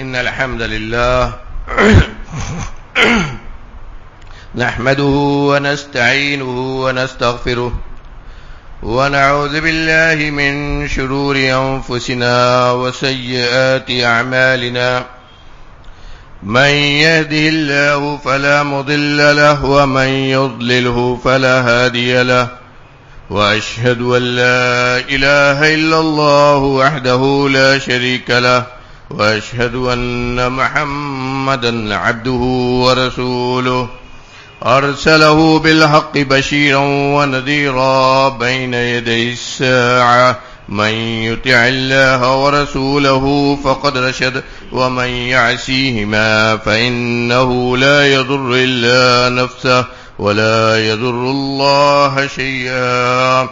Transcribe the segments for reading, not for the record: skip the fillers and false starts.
إن الحمد لله نحمده ونستعينه ونستغفره ونعوذ بالله من شرور أنفسنا وسيئات أعمالنا من يهده الله فلا مضل له ومن يضلله فلا هادي له وأشهد أن لا إله إلا الله وحده لا شريك له وأشهد أن محمدا عبده ورسوله أرسله بالحق بشيرا ونذيرا بين يدي الساعة من يطع الله ورسوله فقد رشد ومن يعصيهما فإنه لا يضر إلا نفسه ولا يضر الله شيئا.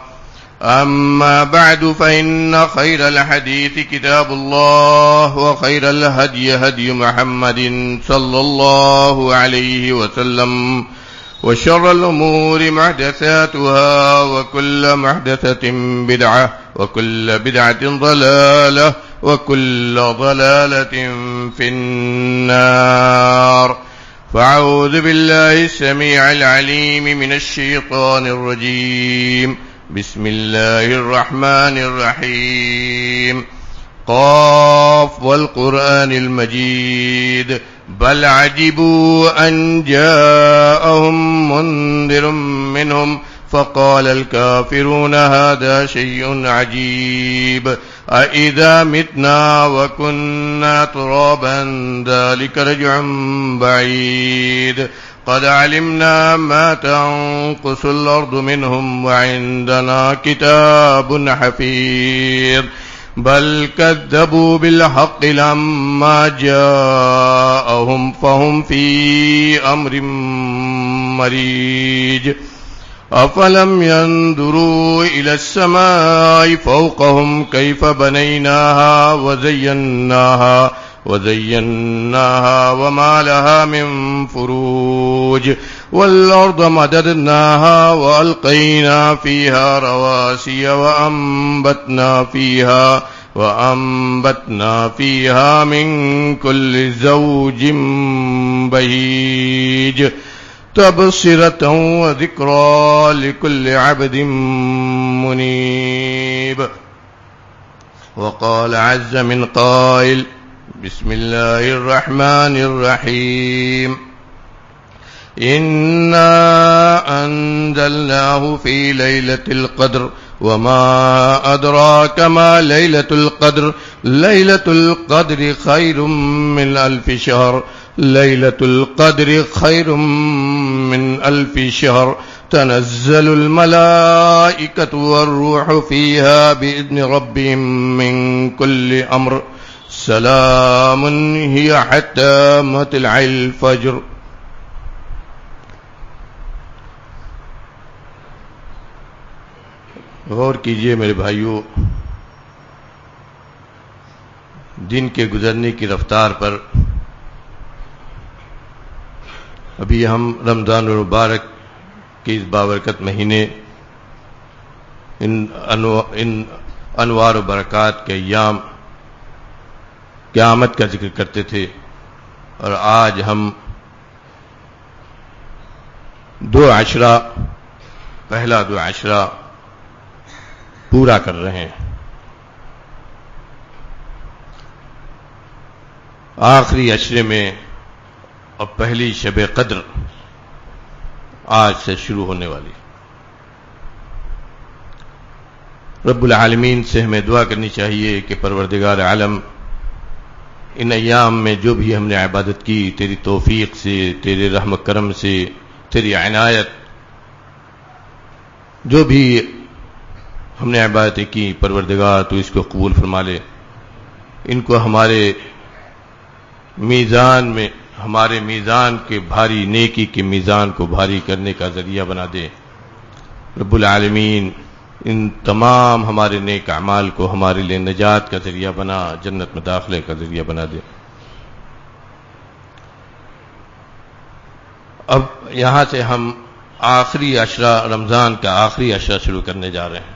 أما بعد فإن خير الحديث كتاب الله وخير الهدي هدي محمد صلى الله عليه وسلم وشر الأمور محدثاتها وكل محدثة بدعة وكل بدعة ضلالة وكل ضلالة في النار. فأعوذ بالله السميع العليم من الشيطان الرجيم. بسم الله الرحمن الرحيم. قاف والقرآن المجيد بل عجبوا أن جاءهم منذر منهم فقال الكافرون هذا شيء عجيب أإذا متنا وكنا ترابا ذلك رجع بعيد قد علمنا ما تنقص الأرض منهم وعندنا كتاب حفيظ بل كذبوا بالحق لما جاءهم فهم في أمر مريج أفلم ينظروا إلى السماء فوقهم كيف بنيناها وزيناها وما لها من فروج والأرض مددناها وألقينا فيها رواسي وأنبتنا فيها من كل زوج بهيج تبصرة وذكرى لكل عبد منيب. وقال عز من قائل بسم الله الرحمن الرحيم إنا أنزلناه في ليلة القدر وما أدراك ما ليلة القدر ليلة القدر خير من ألف شهر ليلة القدر خير من ألف شهر تنزل الملائكة والروح فيها بإذن ربهم من كل أمر سلام هي حتى مطلع الفجر. غور کیجئے میرے بھائیوں، دن کے گزرنے کی رفتار پر. ابھی ہم رمضان المبارک کے اس بابرکت مہینے ان انوار و برکات کے ایام قیامت کا ذکر کرتے تھے، اور آج ہم پہلا دو عشرہ پورا کر رہے ہیں. آخری عشرے میں اور پہلی شب قدر آج سے شروع ہونے والی. رب العالمین سے ہمیں دعا کرنی چاہیے کہ پروردگار عالم ان ایام میں جو بھی ہم نے عبادت کی تیری توفیق سے، تیرے رحم کرم سے، تیری عنایت، جو بھی ہم نے عبادتیں کی پروردگار تو اس کو قبول فرما لے. ان کو ہمارے میزان کے بھاری، نیکی کے میزان کو بھاری کرنے کا ذریعہ بنا دے. رب العالمین ان تمام ہمارے نیک اعمال کو ہمارے لیے نجات کا ذریعہ بنا، جنت میں داخلے کا ذریعہ بنا دے. اب یہاں سے ہم آخری عشرہ، رمضان کا آخری عشرہ شروع کرنے جا رہے ہیں.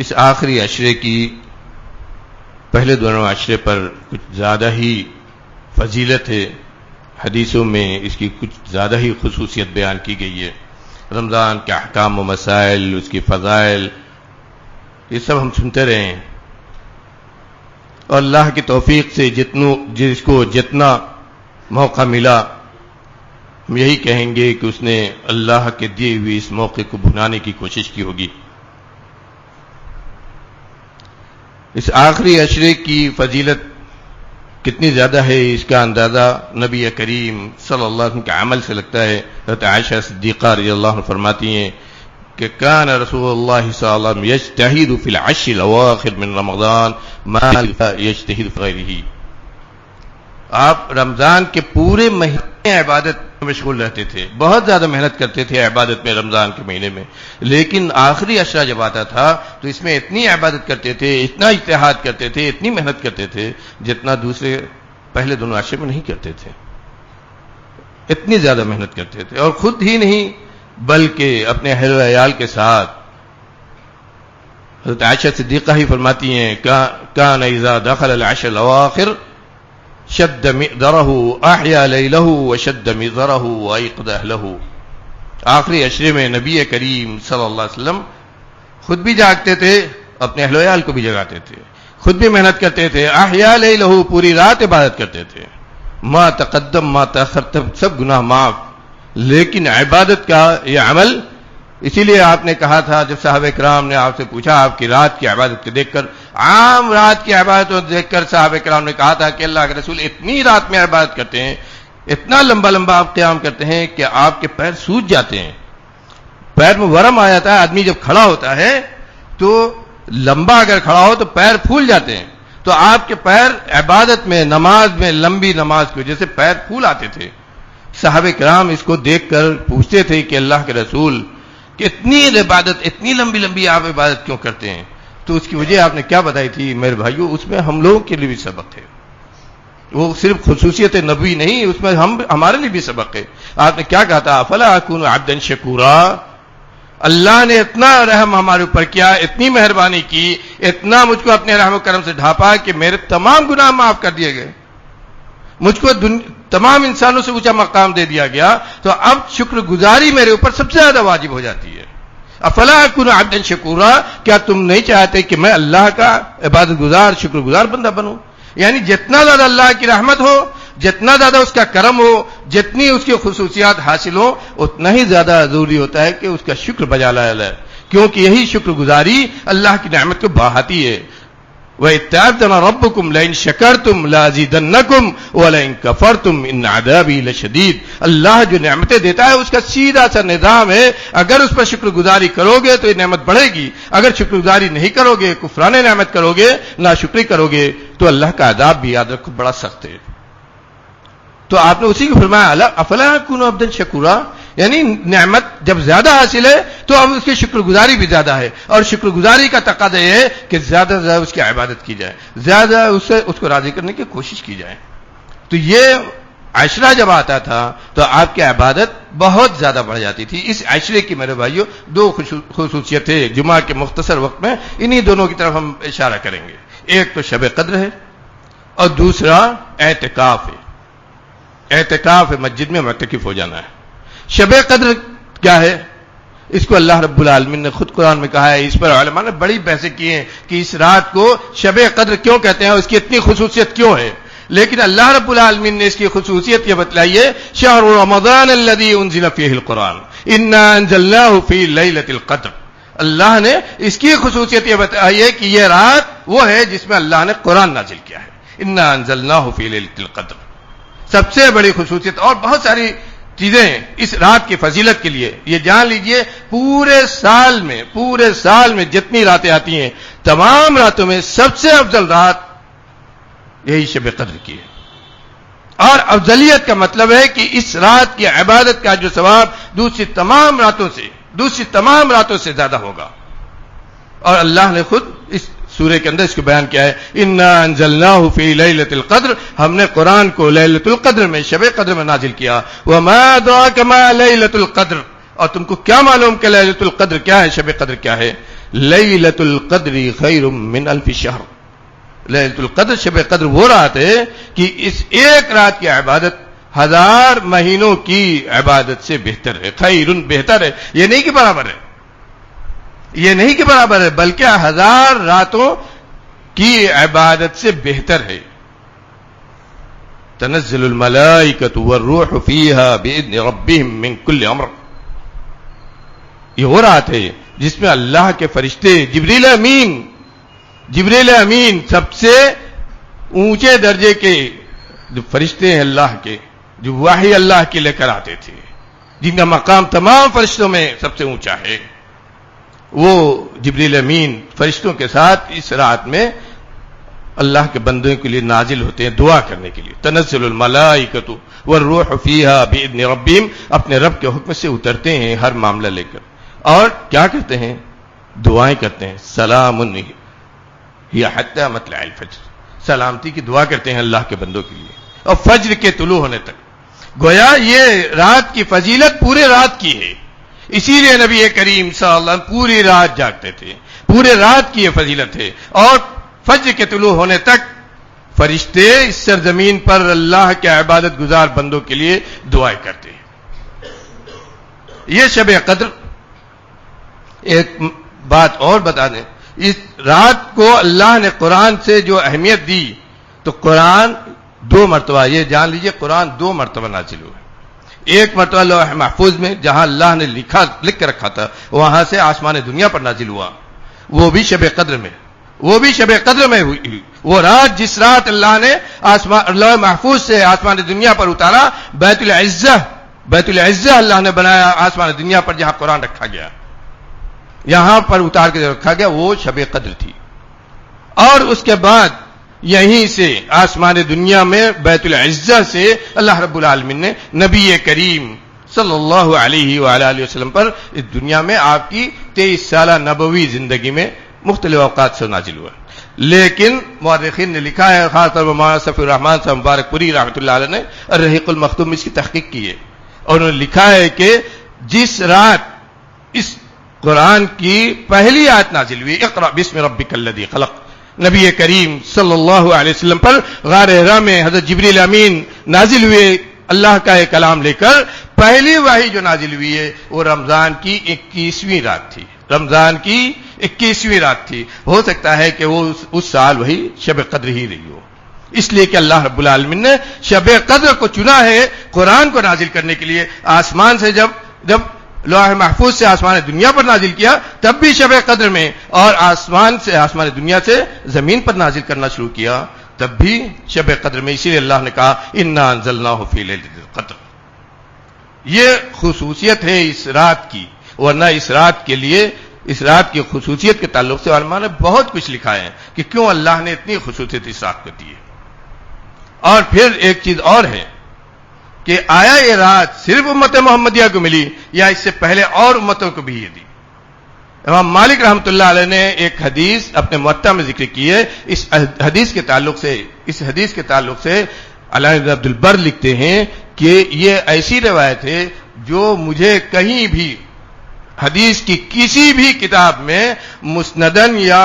اس آخری عشرے کی پہلے دونوں عشرے پر کچھ زیادہ ہی فضیلت ہے، حدیثوں میں اس کی کچھ زیادہ ہی خصوصیت بیان کی گئی ہے۔ رمضان کے احکام و مسائل، اس کی فضائل، یہ سب ہم سنتے رہے ہیں، اور اللہ کی توفیق سے جس کو جتنا موقع ملا ہم یہی کہیں گے کہ اس نے اللہ کے دیے ہوئے اس موقع کو بھلانے کی کوشش کی ہوگی۔ اس آخری عشرے کی فضیلت کتنی زیادہ ہے اس کا اندازہ نبی کریم صلی اللہ علیہ وسلم کے عمل سے لگتا ہے۔ حضرت عائشہ صدیقہ رضی اللہ عنہ فرماتی ہیں کہ کان رسول اللہ صلی اللہ علیہ وسلم یجتہد فی العشر الاواخر من رمضان ما یجتہد فی غیرہ۔ آپ رمضان کے پورے مہینے عبادت میں مشغول رہتے تھے، بہت زیادہ محنت کرتے تھے عبادت میں رمضان کے مہینے میں، لیکن آخری عشرہ جب آتا تھا تو اس میں اتنی عبادت کرتے تھے، اتنا اجتہاد کرتے تھے، اتنی محنت کرتے تھے جتنا دوسرے پہلے دونوں عشرے میں نہیں کرتے تھے۔ اتنی زیادہ محنت کرتے تھے، اور خود ہی نہیں بلکہ اپنے اہل و عیال کے ساتھ۔ حضرت عائشہ صدیقہ ہی فرماتی ہیں کان اذا دخل العشر الاواخر شد مئذرہ احیا لیلہ وشد مئذرہ وایقظ اہلہ۔ آخری عشرے میں نبی کریم صلی اللہ علیہ وسلم خود بھی جاگتے تھے، اپنے اہل و عیال کو بھی جگاتے تھے، خود بھی محنت کرتے تھے، احیا لیلہ پوری رات عبادت کرتے تھے، ما تقدم ما تاخر سب گناہ معاف، لیکن عبادت کا یہ عمل، اسی لیے آپ نے کہا تھا جب صحابہ کرام نے آپ سے پوچھا آپ کی رات کی عبادت کو دیکھ کر، عام رات کی عبادت کو دیکھ کر صحابہ کرام نے کہا تھا کہ اللہ کے رسول اتنی رات میں عبادت کرتے ہیں، اتنا لمبا لمبا آپ قیام کرتے ہیں کہ آپ کے پیر سوج جاتے ہیں، پیر میں ورم آ جاتا ہے، آدمی جب کھڑا ہوتا ہے تو لمبا اگر کھڑا ہو تو پیر پھول جاتے ہیں، تو آپ کے پیر عبادت میں، نماز میں، لمبی نماز کی وجہ سے پیر پھول آتے تھے۔ صحابہ کرام اس کو دیکھ کر پوچھتے تھے کہ اللہ کے رسول کہ اتنی عبادت، اتنی لمبی لمبی آپ عبادت کیوں کرتے ہیں؟ تو اس کی وجہ آپ نے کیا بتائی تھی میرے بھائیو؟ اس میں ہم لوگوں کے لیے بھی سبق ہے، وہ صرف خصوصیت نبوی نہیں، اس میں ہمارے لیے بھی سبق ہے۔ آپ نے کیا کہا تھا؟ افلا اکون عبدا شکورا، اللہ نے اتنا رحم ہمارے اوپر کیا، اتنی مہربانی کی، اتنا مجھ کو اپنے رحم و کرم سے ڈھانپا کہ میرے تمام گناہ معاف کر دیے گئے، مجھ کو تمام انسانوں سے اونچا مقام دے دیا گیا، تو اب شکر گزاری میرے اوپر سب سے زیادہ واجب ہو جاتی ہے۔ افلا اکون عبدا شکورا، کیا تم نہیں چاہتے کہ میں اللہ کا عبادت گزار، شکر گزار بندہ بنوں؟ یعنی جتنا زیادہ اللہ کی رحمت ہو، جتنا زیادہ اس کا کرم ہو، جتنی اس کی خصوصیات حاصل ہو، اتنا ہی زیادہ ضروری ہوتا ہے کہ اس کا شکر بجا لایا جائے، کیونکہ یہی شکر گزاری اللہ کی نعمت کو بڑھاتی ہے۔ وَإِذْ رَبُّكُمْ لَئِن شَكَرْتُمْ لَأَزِيدَنَّكُمْ وَلَئِن كَفَرْتُمْ إِنَّ عَذَابِي لَشَدِيدٌ۔ اللہ جو نعمتیں دیتا ہے اس کا سیدھا سا نظام ہے، اگر اس پر شکر گزاری کرو گے تو یہ نعمت بڑھے گی، اگر شکر گزاری نہیں کرو گے، کفران نعمت کرو گے، ناشکری کرو گے، تو اللہ کا عذاب بھی یاد رکھو بڑا سخت ہے۔ تو آپ نے اسی کو فرمایا افلا اکون عبدا شکورا، یعنی نعمت جب زیادہ حاصل ہے تو اب اس کی شکر گزاری بھی زیادہ ہے، اور شکر گزاری کا تقاضا یہ ہے کہ زیادہ سے زیادہ اس کی عبادت کی جائے، زیادہ اس کو راضی کرنے کی کوشش کی جائے۔ تو یہ عشرہ جب آتا تھا تو آپ کی عبادت بہت زیادہ بڑھ جاتی تھی۔ اس عشرے کی میرے بھائیوں دو خصوصیتیں جمعہ کے مختصر وقت میں انہی دونوں کی طرف ہم اشارہ کریں گے، ایک تو شب قدر ہے اور دوسرا اعتکاف ہے۔ اعتکاف ہے، مسجد میں معتکف ہو جانا ہے۔ شب قدر کیا ہے؟ اس کو اللہ رب العالمین نے خود قرآن میں کہا ہے، اس پر علماء نے بڑی بحثیں کی ہیں کہ اس رات کو شب قدر کیوں کہتے ہیں، اس کی اتنی خصوصیت کیوں ہے، لیکن اللہ رب العالمین نے اس کی خصوصیت یہ بتلائی ہے، شہر رمضان الذی انزل فیہ القرآن انا انزلناہ فی لیلۃ القدر۔ اللہ نے اس کی خصوصیت یہ بتائی ہے کہ یہ رات وہ ہے جس میں اللہ نے قرآن نازل کیا ہے، انا انزلناہ فی لیلۃ القدر۔ سب سے بڑی خصوصیت، اور بہت ساری چیزیں اس رات کی فضیلت کے لیے یہ جان لیجئے، پورے سال میں جتنی راتیں آتی ہیں تمام راتوں میں سب سے افضل رات یہی شب قدر کی ہے، اور افضلیت کا مطلب ہے کہ اس رات کی عبادت کا جو ثواب دوسری تمام راتوں سے زیادہ ہوگا، اور اللہ نے خود اس سورہ کے اندر اس کو بیان کیا ہے، انا انزلناہ فی لیلۃ القدر، ہم نے قرآن کو لیلۃ القدر میں، شب قدر میں نازل کیا، وما ادراک ما لیلۃ القدر، اور تم کو کیا معلوم کہ لیلۃ القدر کیا ہے، شب قدر کیا ہے؟ لیلۃ القدر خیر من الف شہر، لیلۃ القدر شب قدر وہ رات ہے کہ اس ایک رات کی عبادت 1000 مہینوں کی عبادت سے بہتر ہے. خیرن بہتر ہے، یہ نہیں کہ برابر ہے، یہ نہیں کہ برابر ہے، بلکہ 1000 راتوں کی عبادت سے بہتر ہے. تنزل الملائکۃ والروح فیہا باذن ربہم من کل امر. یہ وہ رات ہے جس میں اللہ کے فرشتے جبریل امین سب سے اونچے درجے کے جو فرشتے ہیں اللہ کے، جو وحی اللہ کے لے کر آتے تھے، جن کا مقام تمام فرشتوں میں سب سے اونچا ہے، وہ جبریل امین فرشتوں کے ساتھ اس رات میں اللہ کے بندوں کے لیے نازل ہوتے ہیں دعا کرنے کے لیے. تنزل الملائکۃ والروح فیہا باذن ربہم، اپنے رب کے حکم سے اترتے ہیں ہر معاملہ لے کر، اور کیا کرتے ہیں؟ دعائیں کرتے ہیں. سلام ہی حتی مطلع الفجر، سلامتی کی دعا کرتے ہیں اللہ کے بندوں کے لیے، اور فجر کے طلوع ہونے تک. گویا یہ رات کی فضیلت پورے رات کی ہے، اسی لیے نبی کریم صلی اللہ علیہ وسلم پوری رات جاگتے تھے. پورے رات کی یہ فضیلت ہے، اور فجر کے طلوع ہونے تک فرشتے اس سرزمین پر اللہ کے عبادت گزار بندوں کے لیے دعائیں کرتے ہیں. یہ شب قدر. ایک بات اور بتا دیں، اس رات کو اللہ نے قرآن سے جو اہمیت دی، تو قرآن 2 مرتبہ، یہ جان لیجئے قرآن 2 مرتبہ نازل ہوا. ایک مرتبہ لوح محفوظ میں جہاں اللہ نے لکھ کر رکھا تھا، وہاں سے آسمان دنیا پر نازل ہوا، وہ بھی شب قدر میں، وہ بھی شب قدر میں ہوئی. وہ رات جس رات اللہ نے لوح محفوظ سے آسمان دنیا پر اتارا، بیت العزہ اللہ نے بنایا آسمان دنیا پر جہاں قرآن رکھا گیا، یہاں پر اتار کے رکھا گیا، وہ شب قدر تھی. اور اس کے بعد یہیں سے آسمان دنیا میں بیت العزہ سے اللہ رب العالمین نے نبی کریم صلی اللہ علیہ وآلہ وسلم پر اس دنیا میں آپ کی 23 سالہ نبوی زندگی میں مختلف اوقات سے نازل ہوا. لیکن مورخین نے لکھا ہے، خاص طور پر مولانا صفی الرحمان صاحب مبارک پوری رحمۃ اللہ علیہ نے الرحیق المختوم اس کی تحقیق کی ہے، اور انہوں نے لکھا ہے کہ جس رات اس قرآن کی پہلی آیت نازل ہوئی، اقرأ بسم ربک الذی خلق، نبی کریم صلی اللہ علیہ وسلم پر غار حرا میں حضرت جبریل امین نازل ہوئے اللہ کا ایک کلام لے کر. پہلی وحی جو نازل ہوئی ہے وہ رمضان کی 21ویں رات تھی، رمضان کی 21ویں رات تھی. ہو سکتا ہے کہ وہ اس سال وہی شب قدر ہی رہی ہو، اس لیے کہ اللہ رب العالمین نے شب قدر کو چنا ہے قرآن کو نازل کرنے کے لیے. آسمان سے جب لوح محفوظ سے آسمان دنیا پر نازل کیا تب بھی شب قدر میں، اور آسمان دنیا سے زمین پر نازل کرنا شروع کیا تب بھی شب قدر میں. اسی لیے اللہ نے کہا انا انزلناہ فی لیلۃ القدر. یہ خصوصیت ہے اس رات کی، ورنہ اس رات کے لیے، اس رات کی خصوصیت کے تعلق سے علماء نے بہت کچھ لکھا ہے کہ کیوں اللہ نے اتنی خصوصیت اس رات کو دی ہے. اور پھر ایک چیز اور ہے کہ آیا یہ رات صرف امت محمدیہ کو ملی یا اس سے پہلے اور امتوں کو بھی یہ دی؟ امام مالک رحمۃ اللہ علیہ نے ایک حدیث اپنے موطا میں ذکر کی ہے. اس حدیث کے تعلق سے علامہ ابن عبد البر لکھتے ہیں کہ یہ ایسی روایت ہے جو مجھے کہیں بھی حدیث کی کسی بھی کتاب میں مسندن یا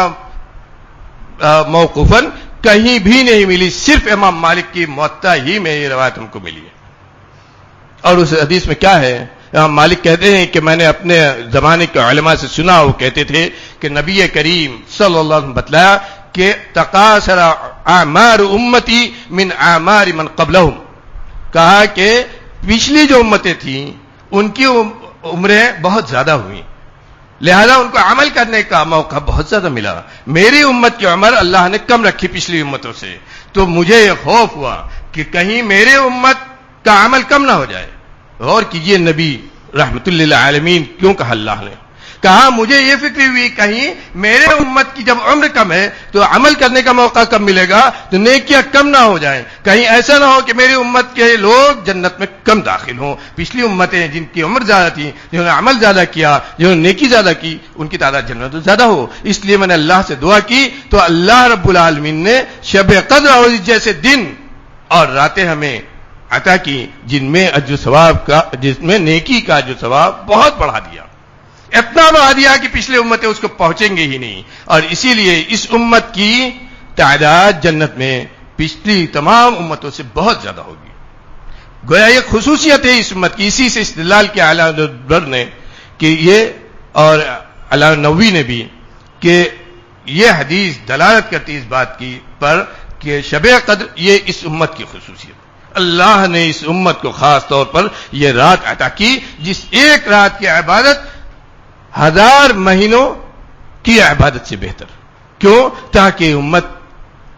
موقوفن کہیں بھی نہیں ملی، صرف امام مالک کی موطا ہی میں یہ روایت ہم کو ملی ہے. اور اس حدیث میں کیا ہے؟ امام مالک کہتے ہیں کہ میں نے اپنے زمانے کے علماء سے سنا، وہ کہتے تھے کہ نبی کریم صلی اللہ علیہ وسلم بتلایا کہ تقاصر اعمار امتی من اعمار من قبلہم، کہا کہ پچھلی جو امتیں تھیں ان کی عمریں بہت زیادہ ہوئیں، لہذا ان کو عمل کرنے کا موقع بہت زیادہ ملا. میری امت کی عمر اللہ نے کم رکھی پچھلی امتوں سے، تو مجھے یہ خوف ہوا کہ کہیں میرے امت کا عمل کم نہ ہو جائے. غور کیجئے نبی رحمت للعالمین کیوں کہا اللہ نے؟ کہا مجھے یہ فکر ہوئی کہیں میرے امت کی جب عمر کم ہے تو عمل کرنے کا موقع کم ملے گا تو نیکیاں کم نہ ہو جائیں، کہیں ایسا نہ ہو کہ میری امت کے لوگ جنت میں کم داخل ہوں. پچھلی امتیں جن کی عمر زیادہ تھی، جنہوں نے عمل زیادہ کیا، جنہوں نے نیکی زیادہ کی، ان کی تعداد جنت میں زیادہ ہو. اس لیے میں نے اللہ سے دعا کی تو اللہ رب العالمین نے شب قدر اور جیسے دن اور راتیں ہمیں عطا کی جن میں اجر ثواب کا، جس میں نیکی کا اجر ثواب بہت بڑھا دیا، اتنا بڑھا دیا کہ پچھلے امتیں اس کو پہنچیں گے ہی نہیں. اور اسی لیے اس امت کی تعداد جنت میں پچھلی تمام امتوں سے بہت زیادہ ہوگی. گویا یہ خصوصیت ہے اس امت کی. اسی سے استدلال کیا علامہ بر نے کہ یہ اور علامہ نووی نے بھی کہ یہ حدیث دلالت کرتی اس بات کی پر کہ شب قدر یہ اس امت کی خصوصیت. اللہ نے اس امت کو خاص طور پر یہ رات عطا کی جس ایک رات کی عبادت 1000 مہینوں کی عبادت سے بہتر. کیوں؟ تاکہ امت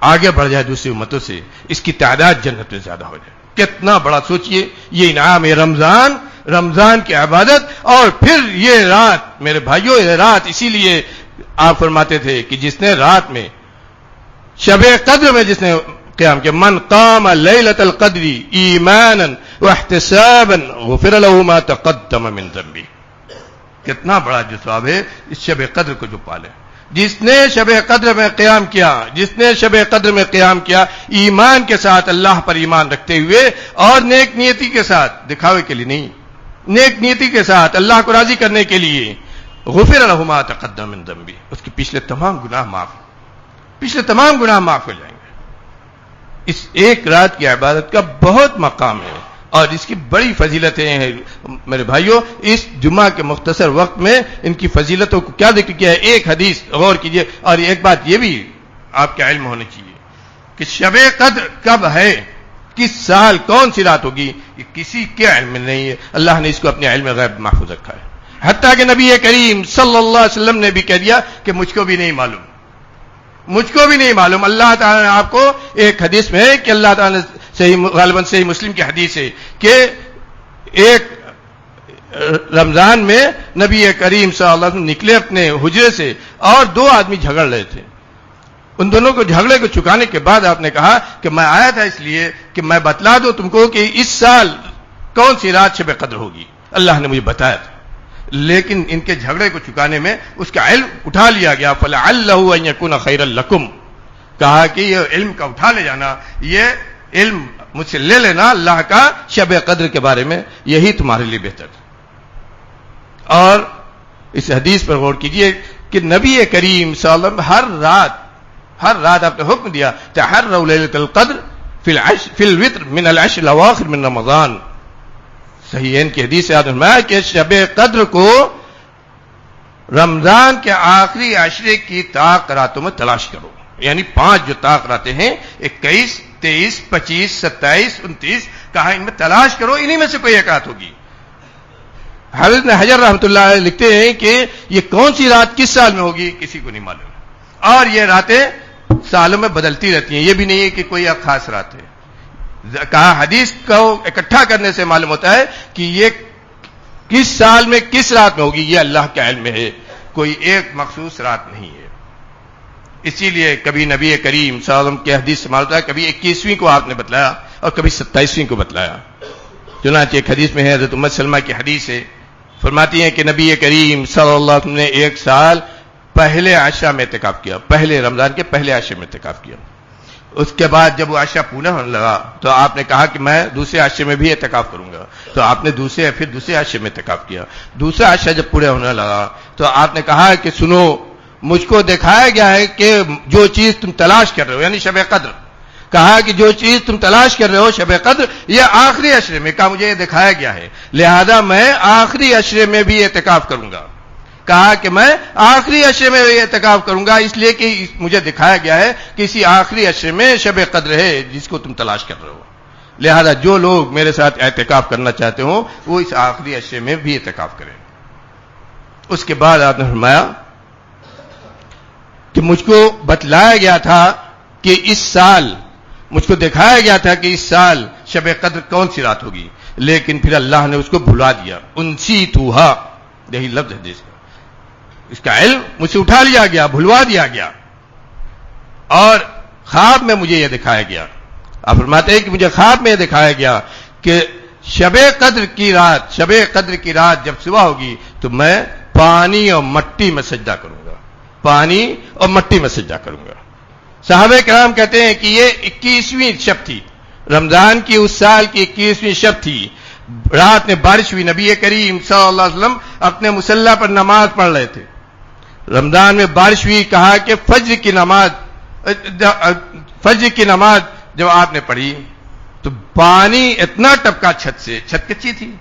آگے بڑھ جائے دوسری امتوں سے, اس کی تعداد جنت میں زیادہ ہو جائے. کتنا بڑا سوچئے یہ انعام ہے رمضان کی عبادت. اور پھر یہ رات میرے بھائیوں, یہ رات اسی لیے آپ فرماتے تھے کہ جس نے رات میں شب قدر میں جس نے قیام کیا, من قام لیلۃ القدر ایمانا واحتسابا غفر له ما تقدم من ذنبه. کتنا بڑا جو ثواب ہے اس شب قدر کو جو پالے. جس نے شب قدر میں قیام کیا, جس نے شب قدر میں قیام کیا ایمان کے ساتھ, اللہ پر ایمان رکھتے ہوئے اور نیک نیتی کے ساتھ, دکھاوے کے لیے نہیں, نیک نیتی کے ساتھ اللہ کو راضی کرنے کے لیے, غفر له ما تقدم من ذنبه, اس کے پچھلے تمام گناہ معاف ہو جائیں گے. اس ایک رات کی عبادت کا بہت مقام ہے اور اس کی بڑی فضیلتیں ہیں میرے بھائیوں. اس جمعہ کے مختصر وقت میں ان کی فضیلتوں کو کیا ذکر کیا ہے. ایک حدیث غور کیجئے, اور ایک بات یہ بھی آپ کا علم ہونا چاہیے کہ شب قدر کب ہے, کس سال کون سی رات ہوگی, یہ کسی کے علم میں نہیں ہے. اللہ نے اس کو اپنے علم غیب محفوظ رکھا ہے. حتیٰ کہ نبی کریم صلی اللہ علیہ وسلم نے بھی کہہ دیا کہ مجھ کو بھی نہیں معلوم. اللہ تعالیٰ نے آپ کو ایک حدیث میں ہے کہ اللہ تعالیٰ نے غالباً صحیح مسلم کی حدیث ہے کہ ایک رمضان میں نبی کریم صلی اللہ علیہ وسلم نکلے اپنے حجرے سے اور 2 آدمی جھگڑ رہے تھے. ان دونوں کو جھگڑے کو چکانے کے بعد آپ نے کہا کہ میں آیا تھا اس لیے کہ میں بتلا دوں تم کو کہ اس سال کون سی رات شب قدر ہوگی. اللہ نے مجھے بتایا تھا, لیکن ان کے جھگڑے کو چکانے میں اس کا علم اٹھا لیا گیا. فَلَعَلَّهُ أَن يَكُونَ خَيْرًا لَكُمْ, کہا کہ یہ علم کا اٹھا لے جانا, یہ علم مجھ سے لے لینا اللہ کا شب قدر کے بارے میں, یہی تمہارے لیے بہتر. اور اس حدیث پر غور کیجئے کہ نبی کریم صلی اللہ علیہ وسلم ہر رات آپ نے حکم دیا تحروا لیلۃ القدر فی الوتر من العشر الاواخر من رمضان. صحیحین کی حدیث یاد فرمایا کہ شب قدر کو رمضان کے آخری عشرے کی طاق راتوں میں تلاش کرو. یعنی 5 جو طاق راتیں ہیں 21, 23, 25, 27, 29, کہا ان میں تلاش کرو, انہی میں سے کوئی ایک رات ہوگی. حضرت حجر رحمۃ اللہ علیہ لکھتے ہیں کہ یہ کون سی رات کس سال میں ہوگی کسی کو نہیں معلوم, اور یہ راتیں سالوں میں بدلتی رہتی ہیں. یہ بھی نہیں ہے کہ کوئی ایک خاص رات ہے. کہا حدیث کو اکٹھا کرنے سے معلوم ہوتا ہے کہ یہ کس سال میں کس رات میں ہوگی یہ اللہ کے علم میں ہے, کوئی ایک مخصوص رات نہیں ہے. اسی لیے کبھی نبی کریم صلی اللہ علیہ وسلم کی حدیث سے معلوم ہوتا ہے کبھی 21ویں کو آپ نے بتلایا اور کبھی 27ویں کو بتلایا. چنانچہ ایک حدیث میں ہے, حضرت ام سلمہ کی حدیث ہے, فرماتی ہیں کہ نبی کریم صلی اللہ علیہ وسلم نے 1 سال پہلے عشرہ میں اعتکاف کیا, پہلے رمضان کے پہلے عشرے میں اعتکاف کیا. اس کے بعد جب وہ عشرہ پورا ہونے لگا تو آپ نے کہا کہ میں دوسرے عشرے میں بھی اعتکاف کروں گا. تو آپ نے پھر دوسرے عشرے میں اعتکاف کیا. دوسرا عشرہ جب پورا ہونے لگا تو آپ نے کہا کہ سنو, مجھ کو دکھایا گیا ہے کہ جو چیز تم تلاش کر رہے ہو, یعنی شب قدر, کہا کہ جو چیز تم تلاش کر رہے ہو شب قدر یہ آخری عشرے میں, کہا مجھے یہ دکھایا گیا ہے لہذا میں آخری عشرے میں بھی اعتکاف کروں گا. کہا کہ میں آخری عشرے میں اعتکاف کروں گا اس لیے کہ مجھے دکھایا گیا ہے کہ اسی آخری عشرے میں شب قدر ہے جس کو تم تلاش کر رہے ہو, لہذا جو لوگ میرے ساتھ اعتکاف کرنا چاہتے ہوں وہ اس آخری عشرے میں بھی اعتکاف کریں. اس کے بعد آپ نے فرمایا کہ مجھ کو بتلایا گیا تھا کہ اس سال, مجھ کو دکھایا گیا تھا کہ اس سال شب قدر کون سی رات ہوگی, لیکن پھر اللہ نے اس کو بھلا دیا. انسیتھا, یہی لفظ ہے جس کا, اس کا علم مجھ سے اٹھا لیا گیا, بھلوا دیا گیا, اور خواب میں مجھے یہ دکھایا گیا. آپ فرماتے ہیں کہ مجھے خواب میں یہ دکھایا گیا کہ شب قدر کی رات جب صبح ہوگی تو میں پانی اور مٹی میں سجدہ کروں گا, پانی اور مٹی میں سجدہ کروں گا. صحابہ کرام کہتے ہیں کہ یہ 21ویں شب تھی, رمضان کی اس سال کی 21ویں شب تھی. رات میں بارش ہوئی, نبی کریم صلی اللہ علیہ وسلم اپنے مصلی پر نماز پڑھ رہے تھے, رمضان میں بارش ہوئی. کہا کہ فجر کی نماز فجر کی نماز جب آپ نے پڑھی تو پانی اتنا ٹپکا چھت سے، چھت کچی تھی،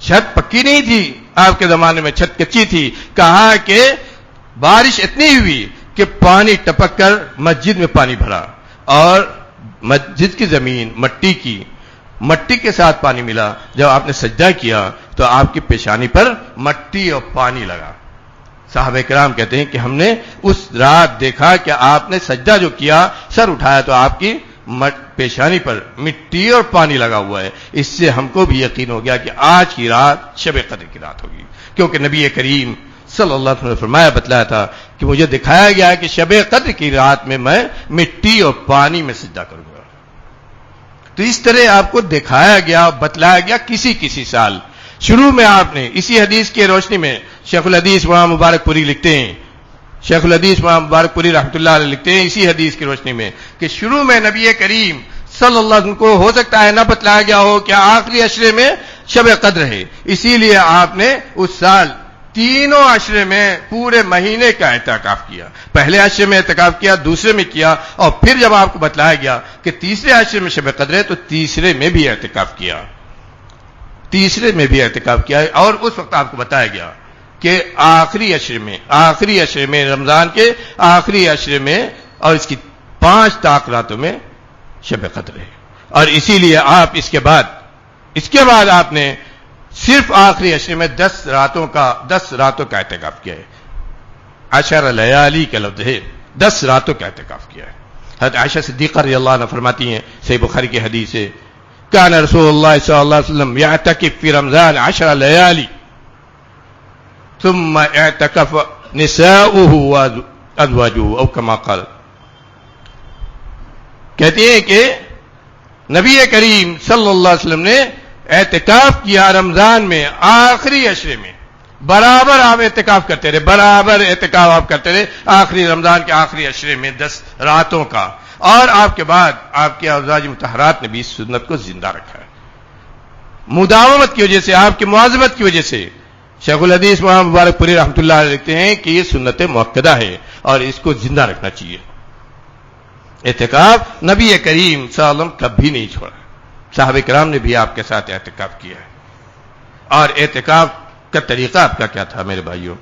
چھت پکی نہیں تھی، آپ کے زمانے میں چھت کچی تھی، کہا کہ بارش اتنی ہوئی کہ پانی ٹپک کر مسجد میں پانی بھرا، اور مسجد کی زمین مٹی کے ساتھ پانی ملا۔ جب آپ نے سجدہ کیا تو آپ کی پیشانی پر مٹی اور پانی لگا۔ صحابہ کرام کہتے ہیں کہ ہم نے اس رات دیکھا کہ آپ نے سجدہ جو کیا، سر اٹھایا تو آپ کی پیشانی پر مٹی اور پانی لگا ہوا ہے۔ اس سے ہم کو بھی یقین ہو گیا کہ آج کی رات شب قدر کی رات ہوگی، کیونکہ نبی کریم صلی اللہ علیہ وسلم نے فرمایا، بتلایا تھا کہ مجھے دکھایا گیا کہ شب قدر کی رات میں میں مٹی اور پانی میں سجدہ کروں گا۔ تو اس طرح آپ کو دکھایا گیا، بتلایا گیا کسی سال۔ شروع میں آپ نے اسی حدیث کی روشنی میں شیخ الحدیث مولانا مبارک پوری لکھتے ہیں، شیخ الحدیث مولانا مبارک پوری رحمۃ اللہ علیہ لکھتے ہیں اسی حدیث کی روشنی میں کہ شروع میں نبی کریم صلی اللہ علیہ وسلم کو ہو سکتا ہے نہ بتلایا گیا ہو کہ آخری عشرے میں شب قدر ہے، اسی لیے آپ نے اس سال تینوں عشرے میں پورے مہینے کا اعتکاف کیا۔ پہلے عشرے میں اعتکاف کیا، دوسرے میں کیا، اور پھر جب آپ کو بتلایا گیا کہ تیسرے عشرے میں شب قدر ہے تو تیسرے میں بھی اعتکاف کیا، اور اس وقت آپ کو بتایا گیا کہ آخری عشرے میں رمضان کے آخری عشرے میں اور اس کی 5 طاق راتوں میں شب قدر ہے، اور اسی لیے آپ اس کے بعد آپ نے صرف آخری عشرے میں 10 راتوں کا اعتکاف کیا ہے۔ 10 لیالی کا لفظ ہے، 10 راتوں کا اعتکاف کیا ہے۔ حضرت عائشہ صدیقہ رضی اللہ عنہا فرماتی ہیں، صحیح بخاری کی حدیث ہے، کان رسول اللہ صلی اللہ علیہ وسلم یعتکف فی رمضان 10 لیالی ثم اعتکف نساؤه وازواجه او کما قال۔ کہتے ہیں کہ نبی کریم صلی اللہ علیہ وسلم نے اعتکاف کیا رمضان میں آخری عشرے میں، برابر آپ اعتکاف کرتے رہے، آخری رمضان کے آخری عشرے میں 10 راتوں کا، اور آپ کے بعد آپ کے ازواج مطہرات نے بھی اس سنت کو زندہ رکھا ہے، مداومت کی وجہ سے، آپ کی مواظبت کی وجہ سے۔ شیخ الحدیث مولانا مبارک پوری رحمۃ اللہ علیہ لکھتے ہیں کہ یہ سنت مؤکدہ ہے اور اس کو زندہ رکھنا چاہیے۔ اعتکاف نبی کریم صلی اللہ علیہ وسلم کبھی نہیں چھوڑا، صحابہ کرام نے بھی آپ کے ساتھ اعتکاف کیا ہے، اور اعتکاف کا طریقہ آپ کا کیا تھا میرے بھائیوں،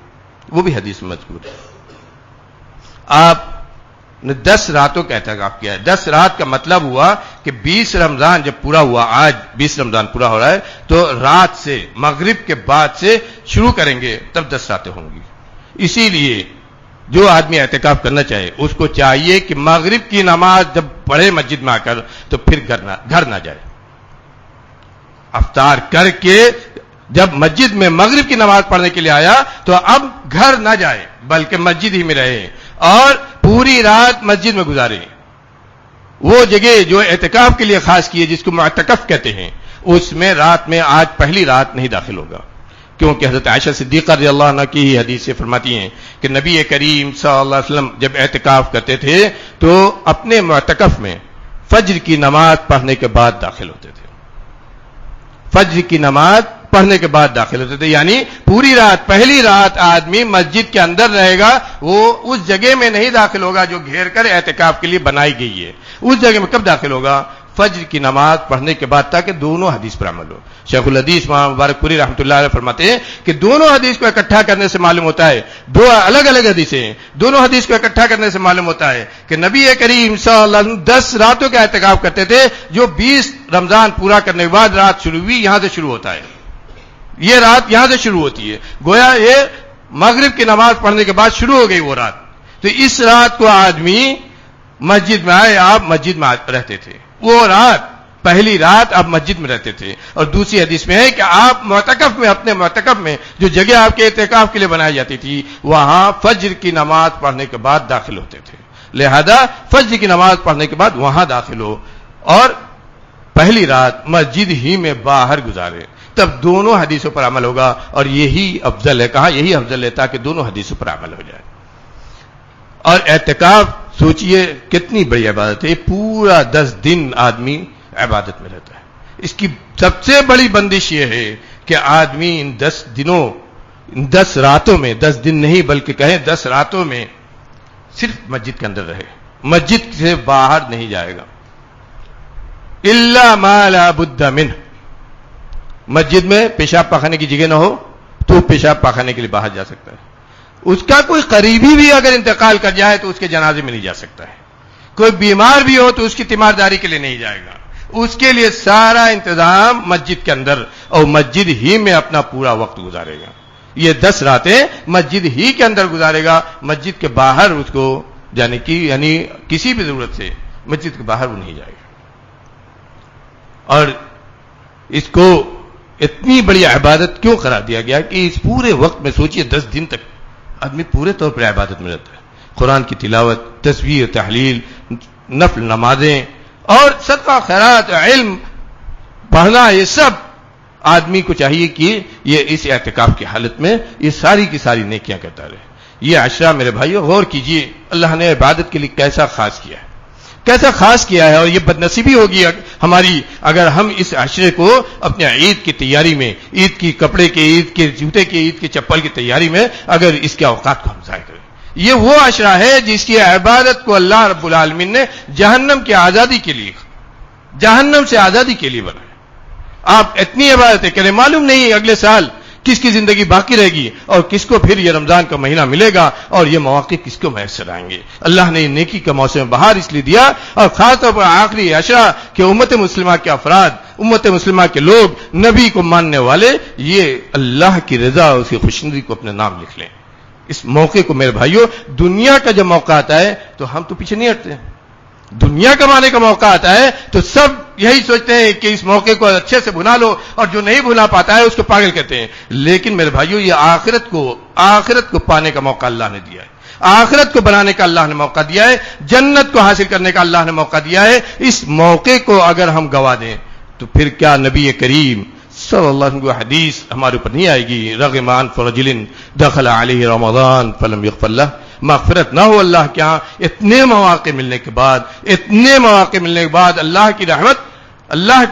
وہ بھی حدیث میں مذکور ہے۔ آپ نے 10 راتوں کا اعتکاف کیا ہے۔ 10 رات کا مطلب ہوا کہ 20 رمضان جب پورا ہوا، آج 20 رمضان پورا ہو رہا ہے، تو رات سے، مغرب کے بعد سے شروع کریں گے تب 10 راتیں ہوں گی۔ اسی لیے جو آدمی اعتکاف کرنا چاہے اس کو چاہیے کہ مغرب کی نماز جب پڑھے مسجد میں آ کر تو پھر گھر نہ جائے، افطار کر کے جب مسجد میں مغرب کی نماز پڑھنے کے لیے آیا تو اب گھر نہ جائے بلکہ مسجد ہی میں رہے اور پوری رات مسجد میں گزارے۔ وہ جگہ جو اعتکاف کے لیے خاص کی ہے جس کو معتکف کہتے ہیں، اس میں رات میں آج پہلی رات نہیں داخل ہوگا، کیونکہ حضرت عائشہ صدیقہ رضی اللہ عنہا کی حدیث سے فرماتی ہیں کہ نبی کریم صلی اللہ علیہ وسلم جب اعتکاف کرتے تھے تو اپنے معتکف میں فجر کی نماز پڑھنے کے بعد داخل ہوتے تھے، فجر کی نماز پڑھنے کے بعد داخل ہوتے تھے، یعنی پوری رات، پہلی رات آدمی مسجد کے اندر رہے گا، وہ اس جگہ میں نہیں داخل ہوگا جو گھیر کر اعتکاف کے لیے بنائی گئی ہے، اس جگہ میں کب داخل ہوگا؟ فجر کی نماز پڑھنے کے بعد، تاکہ دونوں حدیث پر عمل ہو۔ شیخ الحدیث مولانا مبارک پوری رحمۃ اللہ علیہ فرماتے ہیں کہ دونوں حدیث کو اکٹھا کرنے سے معلوم ہوتا ہے، دو الگ الگ حدیثیں ہیں، دونوں حدیث کو اکٹھا کرنے سے معلوم ہوتا ہے کہ نبی کریم صلی اللہ علیہ وسلم 10 راتوں کا اعتکاف کرتے تھے، جو 20 رمضان پورا کرنے کے بعد رات شروع ہوئی، یہاں سے شروع ہوتا ہے، یہ رات یہاں سے شروع ہوتی ہے، گویا یہ مغرب کی نماز پڑھنے کے بعد شروع ہو گئی وہ رات۔ تو اس رات کو آدمی مسجد میں آئے، آپ مسجد میں رہتے تھے، وہ رات پہلی رات آپ مسجد میں رہتے تھے۔ اور دوسری حدیث میں ہے کہ آپ معتکف میں، اپنے معتکف میں جو جگہ آپ کے اعتکاف کے لیے بنائی جاتی تھی، وہاں فجر کی نماز پڑھنے کے بعد داخل ہوتے تھے، لہذا فجر کی نماز پڑھنے کے بعد وہاں داخل ہو اور پہلی رات مسجد ہی میں باہر گزارے، تب دونوں حدیثوں پر عمل ہوگا، اور یہی افضل ہے، کہا یہی افضل ہے تاکہ دونوں حدیثوں پر عمل ہو جائے۔ اور اعتکاف سوچئے کتنی بڑی عبادت ہے، پورا 10 دن آدمی عبادت میں رہتا ہے۔ اس کی سب سے بڑی بندش یہ ہے کہ آدمی ان 10 دنوں، ان 10 راتوں میں، 10 دن نہیں بلکہ کہیں 10 راتوں میں صرف مسجد کے اندر رہے، مسجد سے باہر نہیں جائے گا الا ما لا بد منه. مسجد میں پیشاب پاخانے کی جگہ نہ ہو تو پیشاب پاخانے کے لیے باہر جا سکتا ہے. اس کا کوئی قریبی بھی اگر انتقال کر جائے تو اس کے جنازے میں نہیں جا سکتا ہے. کوئی بیمار بھی ہو تو اس کی تیمارداری کے لیے نہیں جائے گا. اس کے لیے سارا انتظام مسجد کے اندر اور مسجد ہی میں اپنا پورا وقت گزارے گا. یہ 10 راتیں مسجد ہی کے اندر گزارے گا. مسجد کے باہر اس کو جانے کی یعنی کسی بھی ضرورت سے مسجد کے باہر وہ نہیں جائے گا. اور اس کو اتنی بڑی عبادت کیوں قرار دیا گیا کہ اس پورے وقت میں سوچئے 10 دن تک آدمی پورے طور پر عبادت میں رہتا ہے. قرآن کی تلاوت، تسبیح، تحلیل، نفل نمازیں اور صدقہ خیرات، علم پڑھنا، یہ سب آدمی کو چاہیے کہ یہ اس اعتکاف کی حالت میں یہ ساری کی ساری نیکیاں کرتا رہے. یہ عشرہ میرے بھائیو غور کیجئے اللہ نے عبادت کے لیے کیسا خاص کیا ہے، کیسا خاص کیا ہے. اور یہ بدنصیبی ہوگی ہماری اگر ہم اس عشرے کو اپنے عید کی تیاری میں، عید کی کپڑے کے، عید کے جوتے کے، عید کے چپل کی تیاری میں اگر اس کے اوقات کو ہم ضائع کریں. یہ وہ عشرہ ہے جس کی عبادت کو اللہ رب العالمین نے جہنم کی آزادی کے لیے، جہنم سے آزادی کے لیے بنایا. آپ اتنی عبادتیں کریں، معلوم نہیں اگلے سال کس کی زندگی باقی رہے گی اور کس کو پھر یہ رمضان کا مہینہ ملے گا اور یہ مواقع کس کو میسر آئیں گے. اللہ نے یہ نیکی کا موسم بہار اس لیے دیا اور خاص طور پر آخری عشرہ کہ امت مسلمہ کے افراد، امت مسلمہ کے لوگ، نبی کو ماننے والے یہ اللہ کی رضا اور اس کی خوشنودی کو اپنے نام لکھ لیں. اس موقع کو میرے بھائیوں دنیا کا جب موقع آتا ہے تو ہم تو پیچھے نہیں ہٹتے. دنیا کمانے کا موقع آتا ہے تو سب یہی سوچتے ہیں کہ اس موقع کو اچھے سے بھلا لو اور جو نہیں بھلا پاتا ہے اس کو پاگل کہتے ہیں. لیکن میرے بھائیوں یہ آخرت کو پانے کا موقع اللہ نے دیا ہے. آخرت کو بنانے کا اللہ نے موقع دیا ہے. جنت کو حاصل کرنے کا اللہ نے موقع دیا ہے. اس موقع کو اگر ہم گوا دیں تو پھر کیا نبی کریم صلی اللہ علیہ وسلم حدیث ہمارے اوپر نہیں آئے گی رغم انف رجل دخل علیہ رمضان فلم یغفر له. مغفرت نہ ہو اللہ کے ہاں اتنے مواقع ملنے کے بعد اللہ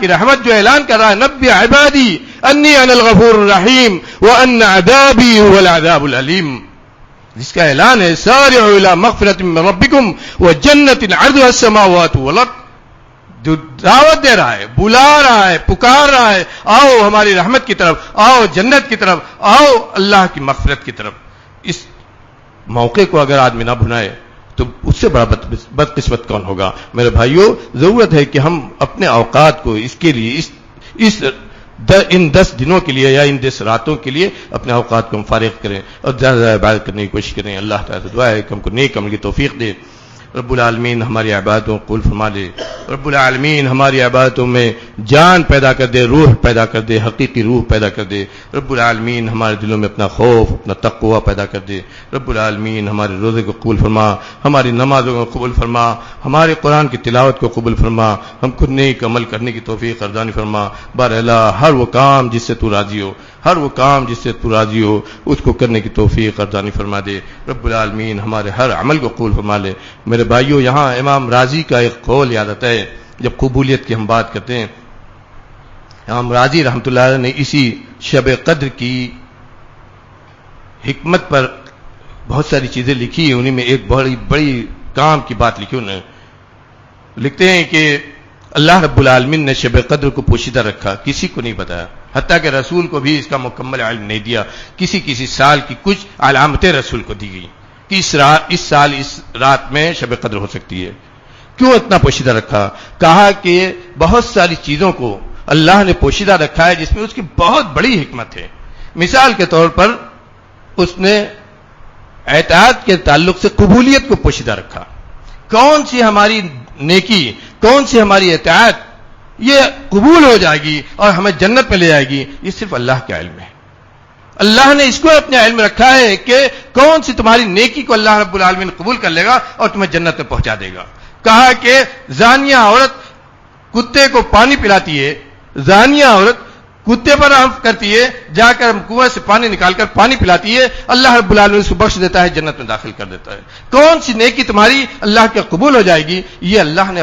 کی رحمت جو اعلان کر رہا ہے نبی عبادی انی انا الغفور الرحیم وان عذابی هو العذاب العلیم، جس کا اعلان ہے سارعوا الی مغفرۃ من ربکم وجنۃ عرضها السماوات والارض. دعوت دے رہا ہے، بلا رہا ہے، پکار رہا ہے، آؤ ہماری رحمت کی طرف، آؤ جنت کی طرف، آؤ اللہ کی مغفرت کی طرف. اس موقع کو اگر آدمی نہ بھنائے تو اس سے بڑا بدقسمت کون ہوگا. میرے بھائیوں ضرورت ہے کہ ہم اپنے اوقات کو اس کے لیے ان 10 دنوں کے لیے یا ان 10 راتوں کے لیے اپنے اوقات کو ہم فارغ کریں اور زیادہ زیادہ عبادت کرنے کی کوشش کریں. اللہ تعالیٰ سے دعا ہے کہ ہم کو نیک عمل کی توفیق دے. رب العالمین ہماری عبادتوں کو قبول فرما لے. رب العالمین ہماری عبادتوں میں جان پیدا کر دے، روح پیدا کر دے، حقیقی روح پیدا کر دے. رب العالمین ہمارے دلوں میں اپنا خوف، اپنا تقوی پیدا کر دے. رب العالمین ہمارے روزے کو قبول فرما، ہماری نمازوں کو قبول فرما، ہمارے قرآن کی تلاوت کو قبول فرما، ہم کو نیک عمل کرنے کی توفیق عطا فرما. بار اللہ ہر وہ کام جس سے تو راضی ہو، ہر وہ کام جس سے تو راضی ہو اس کو کرنے کی توفیق عطا فرما دے. رب العالمین ہمارے ہر عمل کو قبول فرما لے. میرے بھائیوں یہاں امام راضی کا ایک قول یاد آتا ہے جب قبولیت کی ہم بات کرتے ہیں. امام راضی رحمۃ اللہ علیہ نے اسی شب قدر کی حکمت پر بہت ساری چیزیں لکھی. انہیں میں ایک بڑی کام کی بات لکھی. انہوں نے لکھتے ہیں کہ اللہ رب العالمین نے شب قدر کو پوشیدہ رکھا، کسی کو نہیں بتایا، حتیٰ کہ رسول کو بھی اس کا مکمل علم نہیں دیا. کسی سال کی کچھ علامتیں رسول کو دی گئی کہ اس سال اس رات میں شب قدر ہو سکتی ہے. کیوں اتنا پوشیدہ رکھا؟ کہا کہ بہت ساری چیزوں کو اللہ نے پوشیدہ رکھا ہے جس میں اس کی بہت بڑی حکمت ہے. مثال کے طور پر اس نے اعتقاد کے تعلق سے قبولیت کو پوشیدہ رکھا. کون سی ہماری نیکی، کون سی ہماری اطاعت یہ قبول ہو جائے گی اور ہمیں جنت میں لے جائے گی، یہ صرف اللہ کا علم ہے. اللہ نے اس کو اپنے علم میں رکھا ہے کہ کون سی تمہاری نیکی کو اللہ رب العالمین قبول کر لے گا اور تمہیں جنت میں پہنچا دے گا. کہا کہ زانیہ عورت کتے کو پانی پلاتی ہے، زانیہ عورت کتے پر عنف کرتی ہے، جا کر کنویں سے پانی نکال کر پانی پلاتی ہے، اللہ رب العالمین اس کو بخش دیتا ہے، جنت میں داخل کر دیتا ہے. کون سی نیکی تمہاری اللہ کے قبول ہو جائے گی یہ اللہ نے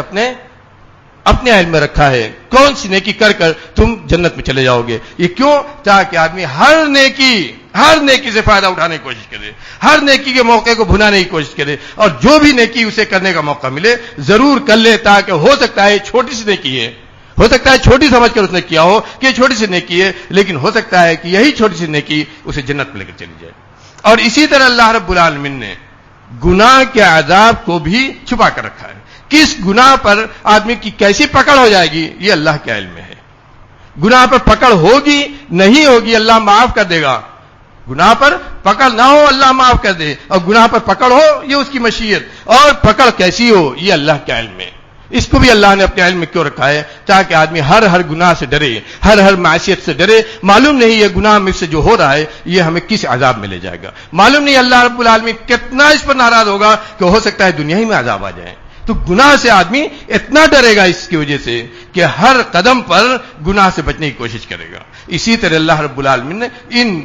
اپنے علم میں رکھا ہے. کون سی نیکی کر کر تم جنت میں چلے جاؤ گے. یہ کیوں؟ تاکہ آدمی ہر نیکی ہر نیکی سے فائدہ اٹھانے کی کوشش کرے, ہر نیکی کے موقع کو بھلانے کی کوشش کرے, اور جو بھی نیکی اسے کرنے کا موقع ملے ضرور کر لے, تاکہ ہو سکتا ہے چھوٹی سی نیکی ہے, ہو سکتا ہے چھوٹی سمجھ کر اس نے کیا ہو کہ یہ چھوٹی سی نیکی ہے, لیکن ہو سکتا ہے کہ یہی چھوٹی سی نیکی اسے جنت میں لے کر چلی جائے. اور اسی طرح اللہ رب العالمین نے گناہ کے عذاب کو بھی چھپا کر رکھا ہے. کس گناہ پر آدمی کی کیسی پکڑ ہو جائے گی یہ اللہ کے علم میں ہے. گناہ پر پکڑ ہوگی نہیں ہوگی اللہ معاف کر دے گا, گناہ پر پکڑ نہ ہو اللہ معاف کر دے, اور گناہ پر پکڑ ہو یہ اس کی مشیت, اور پکڑ کیسی ہو یہ اللہ کے علم میں. اس کو بھی اللہ نے اپنے علم میں کیوں رکھا ہے؟ تاکہ آدمی ہر گناہ سے ڈرے, ہر معصیت سے ڈرے. معلوم نہیں یہ گناہ مجھ سے جو ہو رہا ہے یہ ہمیں کس عذاب میں لے جائے گا, معلوم نہیں اللہ رب العالمین کتنا اس پر ناراض ہوگا کہ ہو سکتا ہے دنیا ہی میں عذاب آ جائے. تو گناہ سے آدمی اتنا ڈرے گا اس کی وجہ سے کہ ہر قدم پر گناہ سے بچنے کی کوشش کرے گا. اسی طرح اللہ رب العالمین نے ان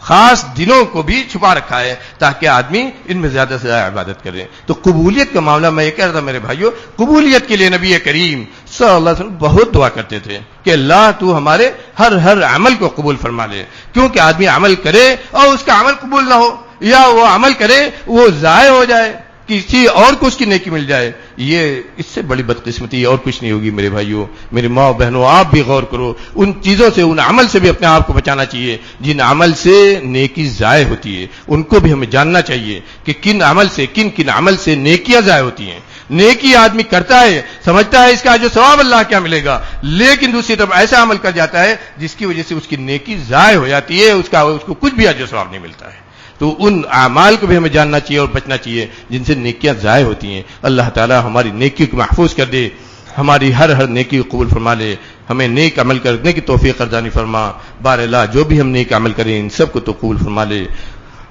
خاص دنوں کو بھی چھپا رکھا ہے تاکہ آدمی ان میں زیادہ سے زیادہ عبادت کرے. تو قبولیت کا معاملہ میں یہ کہہ رہا تھا میرے بھائیوں, قبولیت کے لیے نبی کریم صلی اللہ علیہ وسلم بہت دعا کرتے تھے کہ اللہ تو ہمارے ہر عمل کو قبول فرما لے. کیونکہ آدمی عمل کرے اور اس کا عمل قبول نہ ہو, یا وہ عمل کرے وہ ضائع ہو جائے, کسی اور کو اس کی نیکی مل جائے, یہ اس سے بڑی بدقسمتی اور کچھ نہیں ہوگی. میرے بھائیوں, میری ماں بہنوں, آپ بھی غور کرو, ان چیزوں سے, ان عمل سے بھی اپنے آپ کو بچانا چاہیے جن عمل سے نیکی ضائع ہوتی ہے. ان کو بھی ہمیں جاننا چاہیے کہ کن عمل سے نیکیاں ضائع ہوتی ہیں. نیکی آدمی کرتا ہے, سمجھتا ہے اس کا جو ثواب اللہ کیا ملے گا, لیکن دوسری طرف ایسا عمل کر جاتا ہے جس کی وجہ سے اس کی نیکی ضائع ہو جاتی ہے, اس کو کچھ بھی اجر ثواب نہیں ملتا ہے. تو ان اعمال کو بھی ہمیں جاننا چاہیے اور بچنا چاہیے جن سے نیکیاں ضائع ہوتی ہیں. اللہ تعالی ہماری نیکی کو محفوظ کر دے, ہماری ہر نیکی کو قبول فرما لے, ہمیں نیک عمل کرنے کی توفیق عطا فرما. بار اللہ جو بھی ہم نیک عمل کریں ان سب کو تو قبول فرما لے.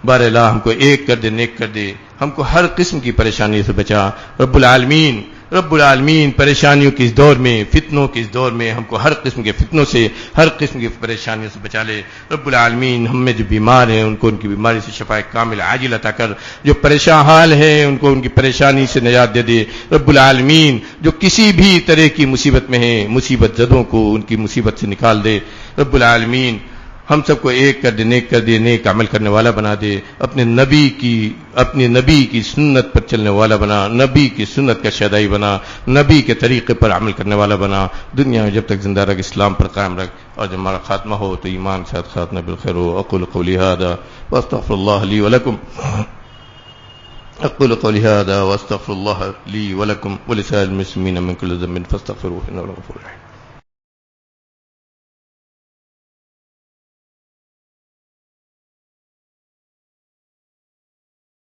بار اللہ ہم کو ایک کر دے, نیک کر دے, ہم کو ہر قسم کی پریشانی سے بچا. رب العالمین پریشانیوں کے اس دور میں, فتنوں کے اس دور میں ہم کو ہر قسم کے فتنوں سے, ہر قسم کی پریشانیوں سے بچا لے. رب العالمین ہم میں جو بیمار ہیں ان کو ان کی بیماری سے شفا کامل عاجل عطا کر, جو پریشان حال ہیں ان کو ان کی پریشانی سے نجات دے دے. رب العالمین جو کسی بھی طرح کی مصیبت میں ہیں, مصیبت زدوں کو ان کی مصیبت سے نکال دے. رب العالمین ہم سب کو ایک کر دے, نیک کر دے, نیک عمل کرنے والا بنا دے. اپنے نبی کی سنت پر چلنے والا بنا, نبی کی سنت کا شیدائی بنا, نبی کے طریقے پر عمل کرنے والا بنا. دنیا میں جب تک زندہ رکھ اسلام پر قائم رکھ, اور جب ہمارا خاتمہ ہو تو ایمان کے ساتھ خاتمہ بالخیر ہو. اقول قولی ھذا واستغفر اللہ لی ولکم, اقول قولی ھذا واستغفر اللہ لی ولکم ولسائر المسلمین من کل ذنب فاستغفروہ انہ غفور رحیم.